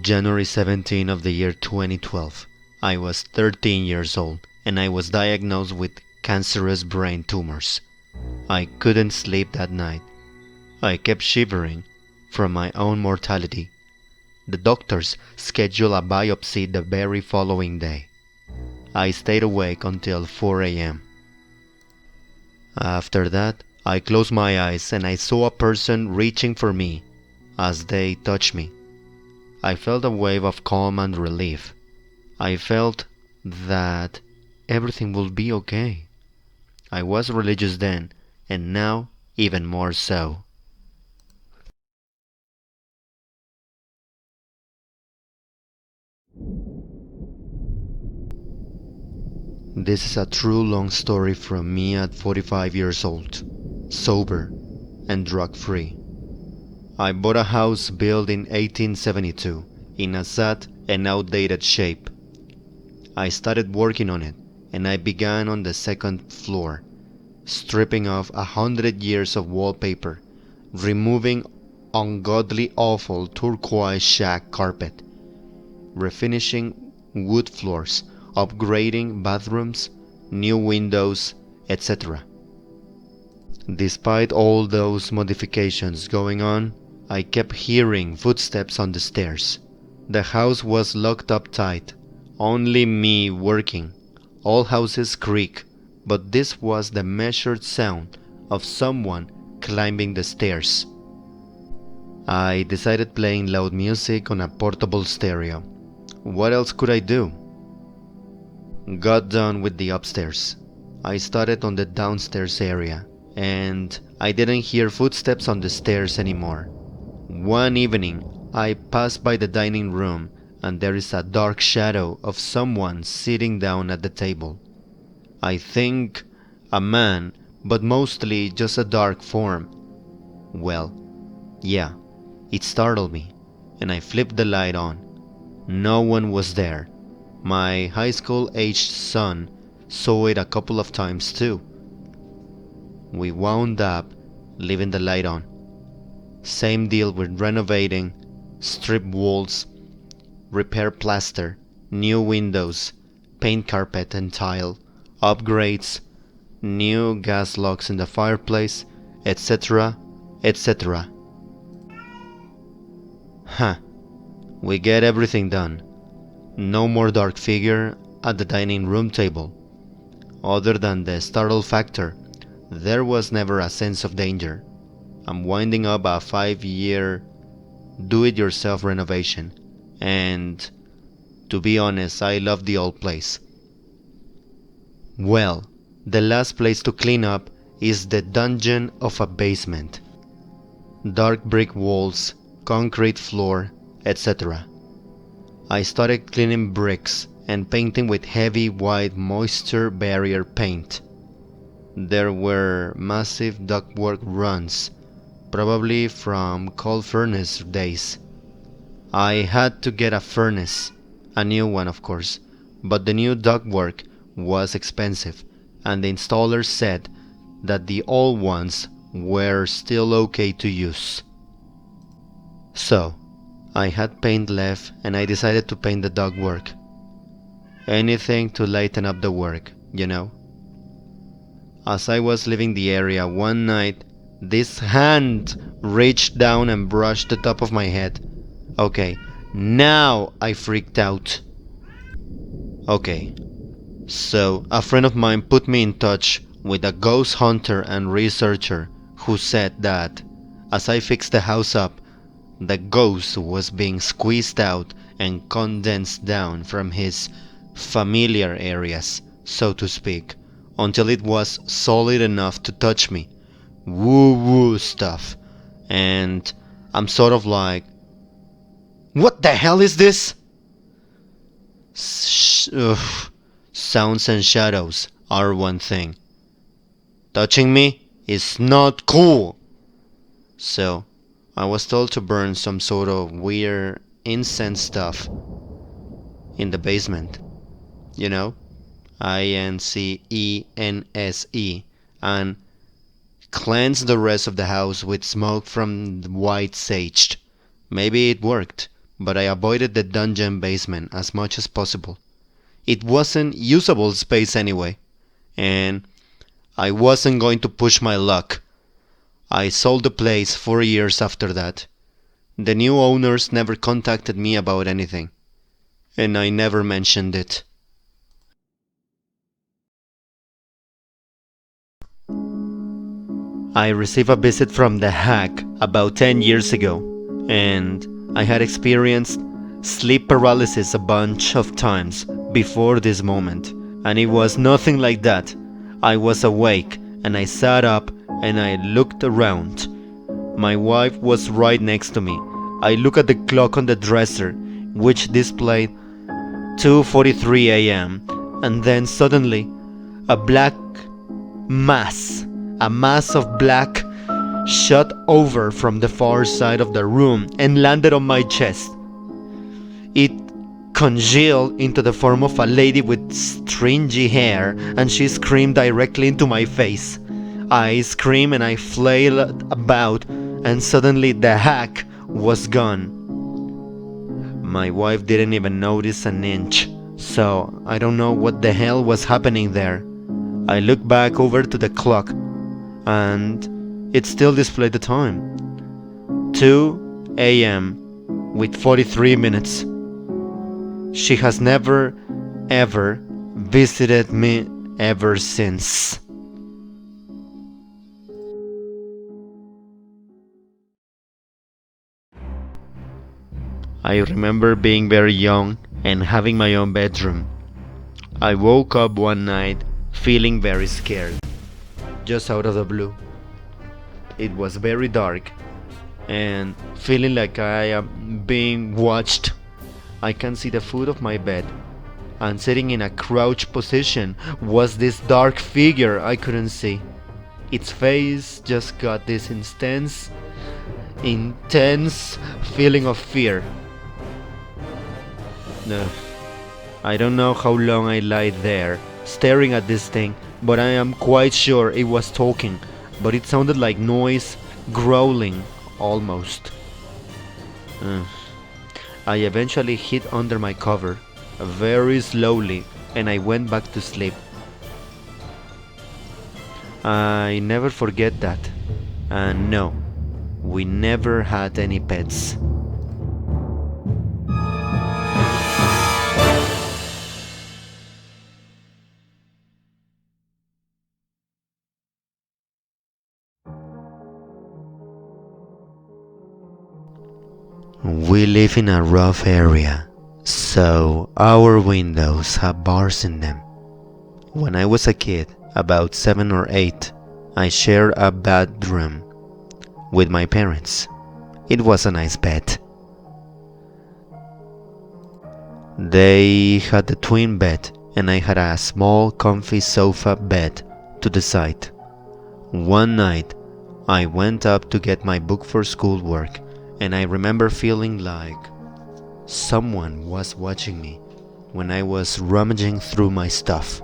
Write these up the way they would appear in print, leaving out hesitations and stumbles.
January 17 of the year 2012. I was 13 years old and I was diagnosed with cancerous brain tumors. I couldn't sleep that night. I kept shivering from my own mortality. The doctors scheduled a biopsy the very following day. I stayed awake until 4 a.m. After that, I closed my eyes and I saw a person reaching for me as they touched me. I felt a wave of calm and relief. I felt that everything will be okay. I was religious then, and now even more so. This is a true long story from me at 45 years old, sober and drug-free. I bought a house built in 1872 in a sad and outdated shape. I started working on it and I began on the second floor, stripping off 100 years of wallpaper, removing ungodly awful turquoise shag carpet, refinishing wood floors, upgrading bathrooms, new windows, etc. Despite all those modifications going on, I kept hearing footsteps on the stairs. The house was locked up tight, only me working. All houses creak, but this was the measured sound of someone climbing the stairs. I decided playing loud music on a portable stereo. What else could I do? Got done with the upstairs. I started on the downstairs area, and I didn't hear footsteps on the stairs anymore. One evening, I passed by the dining room and there is a dark shadow of someone sitting down at the table. I think a man, but mostly just a dark form. Well, yeah, it startled me, and I flipped the light on. No one was there. My high school-aged son saw it a couple of times too. We wound up leaving the light on. Same deal with renovating, strip walls, repair plaster, new windows, paint carpet and tile, upgrades, new gas locks in the fireplace, etc., etc. Huh. We get everything done. No more dark figure at the dining room table. Other than the startle factor, there was never a sense of danger. I'm winding up a 5-year do-it-yourself renovation, and to be honest, I love the old place. Well, the last place to clean up is the dungeon of a basement. Dark brick walls, concrete floor, etc. I started cleaning bricks and painting with heavy white moisture barrier paint. There were massive ductwork runs, probably from coal furnace days. I had to get a furnace, a new one of course, but the new ductwork was expensive and the installer said that the old ones were still okay to use. So, I had paint left and I decided to paint the ductwork. Anything to lighten up the work, you know? As I was leaving the area one night, this hand reached down and brushed the top of my head. Okay, now I freaked out. Okay, so a friend of mine put me in touch with a ghost hunter and researcher who said that as I fixed the house up, the ghost was being squeezed out and condensed down from his familiar areas, so to speak, until it was solid enough to touch me. Woo-woo stuff. And I'm sort of like, what the hell is this? Sounds and shadows are one thing. Touching me is not cool. So, I was told to burn some sort of weird incense stuff in the basement. You know? INCENSE, and cleanse the rest of the house with smoke from the white sage. Maybe it worked, but I avoided the dungeon basement as much as possible. It wasn't usable space anyway, and I wasn't going to push my luck. I sold the place 4 years after that. The new owners never contacted me about anything, and I never mentioned it. I received a visit from the hack about 10 years ago, and I had experienced sleep paralysis a bunch of times before this moment, and it was nothing like that. I was awake, and I sat up and I looked around. My wife was right next to me. I looked at the clock on the dresser, which displayed 2:43 a.m., and then suddenly a mass of black shot over from the far side of the room and landed on my chest. It congealed into the form of a lady with stringy hair, and she screamed directly into my face. I screamed and I flailed about, and suddenly the hack was gone. My wife didn't even notice an inch, so I don't know what the hell was happening there. I looked back over to the clock, and it still displayed the time. 2 a.m. with 43 minutes. She has never, ever visited me ever since. I remember being very young and having my own bedroom. I woke up one night feeling very scared, just out of the blue. It was very dark and feeling like I am being watched. I can see the foot of my bed, and sitting in a crouch position was this dark figure I couldn't see. Its face just got this intense feeling of fear. No, I don't know how long I lay there staring at this thing, but I am quite sure it was talking, but it sounded like noise, growling almost. I eventually hid under my cover very slowly, and I went back to sleep. I never forget that. And no, we never had any pets. We live in a rough area, so our windows have bars in them. When I was a kid, about 7 or 8, I shared a bedroom with my parents. It was a nice bed. They had a twin bed, and I had a small comfy sofa bed to the side. One night, I went up to get my book for schoolwork, and I remember feeling like someone was watching me when I was rummaging through my stuff.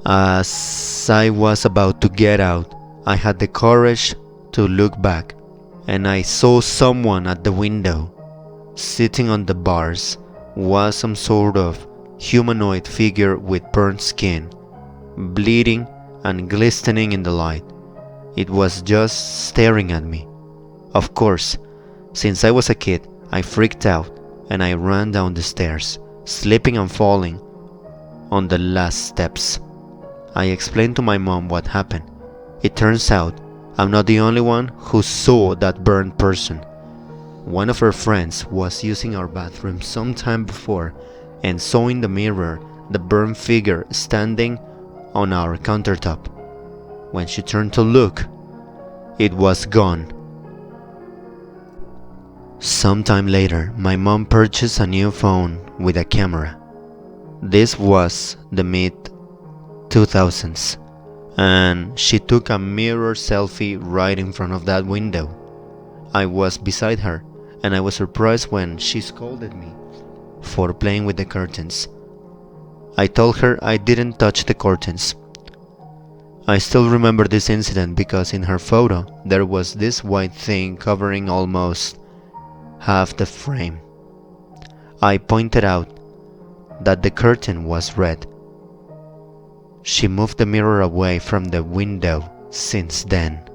As I was about to get out, I had the courage to look back, and I saw someone at the window. Sitting on the bars was some sort of humanoid figure with burnt skin, bleeding and glistening in the light. It was just staring at me. Of course, since I was a kid, I freaked out and I ran down the stairs, slipping and falling on the last steps. I explained to my mom what happened. It turns out I'm not the only one who saw that burned person. One of her friends was using our bathroom some time before and saw in the mirror the burned figure standing on our countertop. When she turned to look, it was gone. Sometime later, my mom purchased a new phone with a camera. This was the mid-2000s, and she took a mirror selfie right in front of that window. I was beside her, and I was surprised when she scolded me for playing with the curtains. I told her I didn't touch the curtains. I still remember this incident because in her photo there was this white thing covering almost half the frame. I pointed out that the curtain was red. She moved the mirror away from the window since then.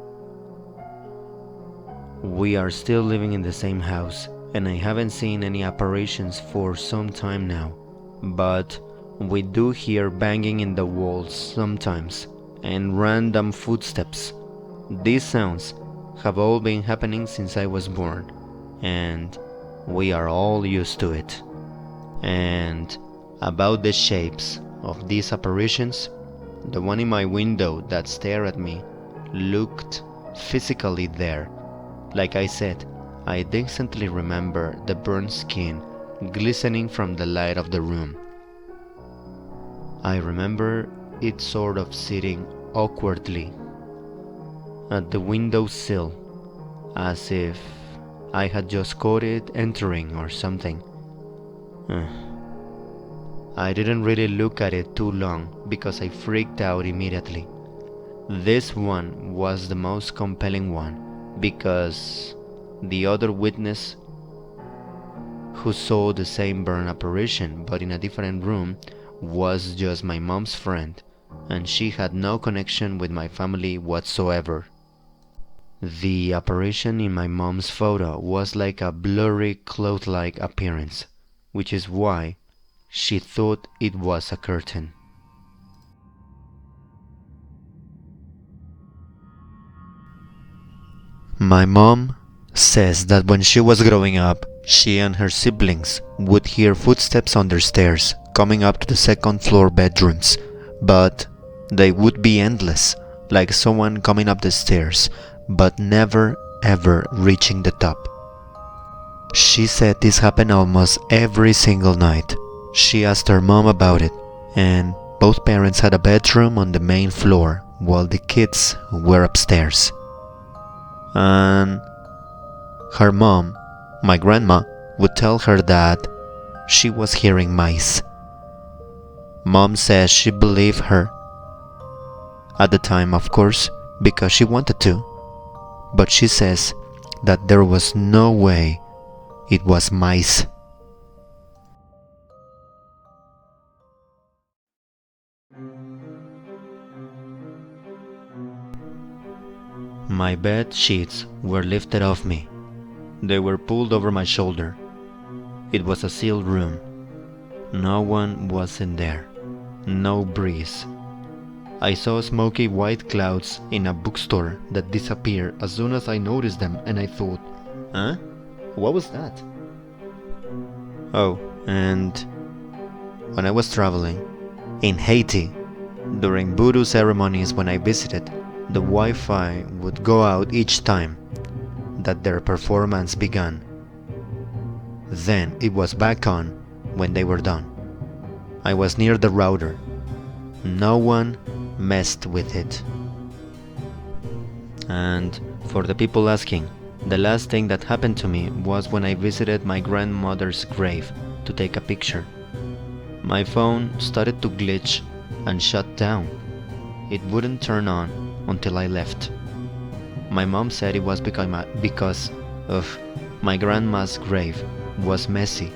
We are still living in the same house, and I haven't seen any apparitions for some time now, but we do hear banging in the walls sometimes, and random footsteps. These sounds have all been happening since I was born, and we are all used to it. And about the shapes of these apparitions, the one in my window that stared at me looked physically there. Like I said, I distinctly remember the burnt skin glistening from the light of the room. I remember it sort of sitting awkwardly at the window sill, as if I had just caught it entering or something. I didn't really look at it too long because I freaked out immediately. This one was the most compelling one because the other witness who saw the same burn apparition but in a different room was just my mom's friend, and she had no connection with my family whatsoever. The apparition in my mom's photo was like a blurry cloth-like appearance, which is why she thought it was a curtain. My mom says that when she was growing up, she and her siblings would hear footsteps on their stairs coming up to the second floor bedrooms, but they would be endless, like someone coming up the stairs, but never ever reaching the top. She said this happened almost every single night. She asked her mom about it, and both parents had a bedroom on the main floor while the kids were upstairs. And her mom, my grandma, would tell her that she was hearing mice. Mom says she believed her at the time, of course, because she wanted to, but she says that there was no way it was mice. My bed sheets were lifted off me. They were pulled over my shoulder. It was a sealed room. No one was in there. No breeze. I saw smoky white clouds in a bookstore that disappeared as soon as I noticed them, and I thought, huh? What was that? Oh, and when I was traveling in Haiti, during voodoo ceremonies when I visited, the Wi-Fi would go out each time that their performance began. Then it was back on when they were done. I was near the router. No one messed with it. And for the people asking, the last thing that happened to me was when I visited my grandmother's grave to take a picture. My phone started to glitch and shut down. It wouldn't turn on until I left. My mom said it was because of my grandma's grave was messy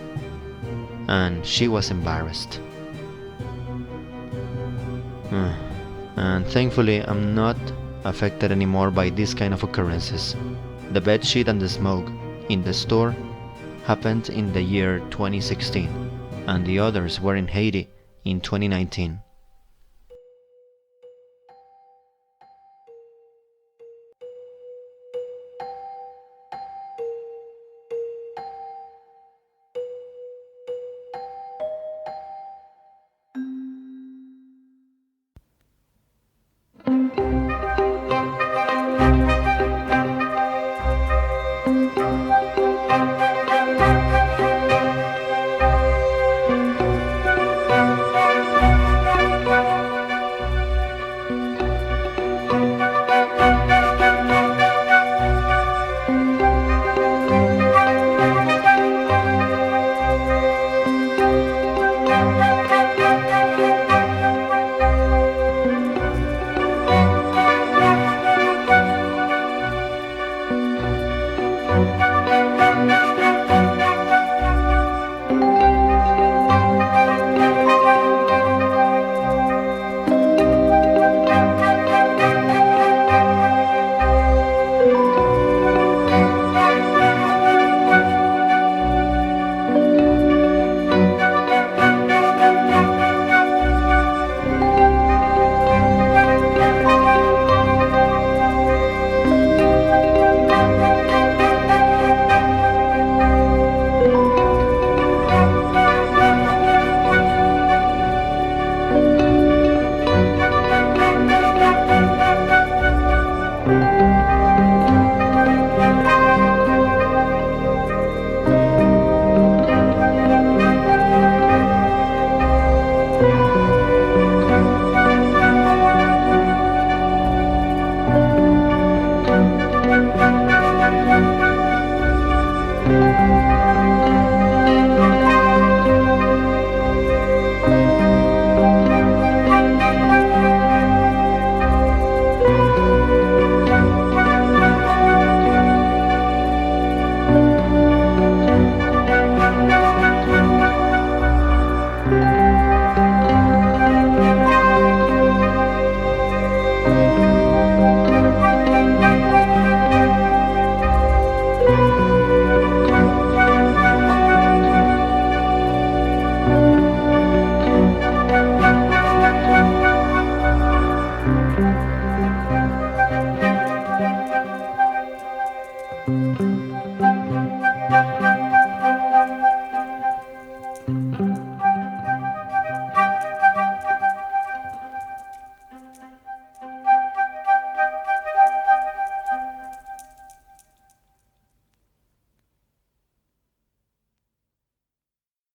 and she was embarrassed. And thankfully I'm not affected anymore by this kind of occurrences. The bedsheet and the smoke in the store happened in the year 2016, and the others were in Haiti in 2019.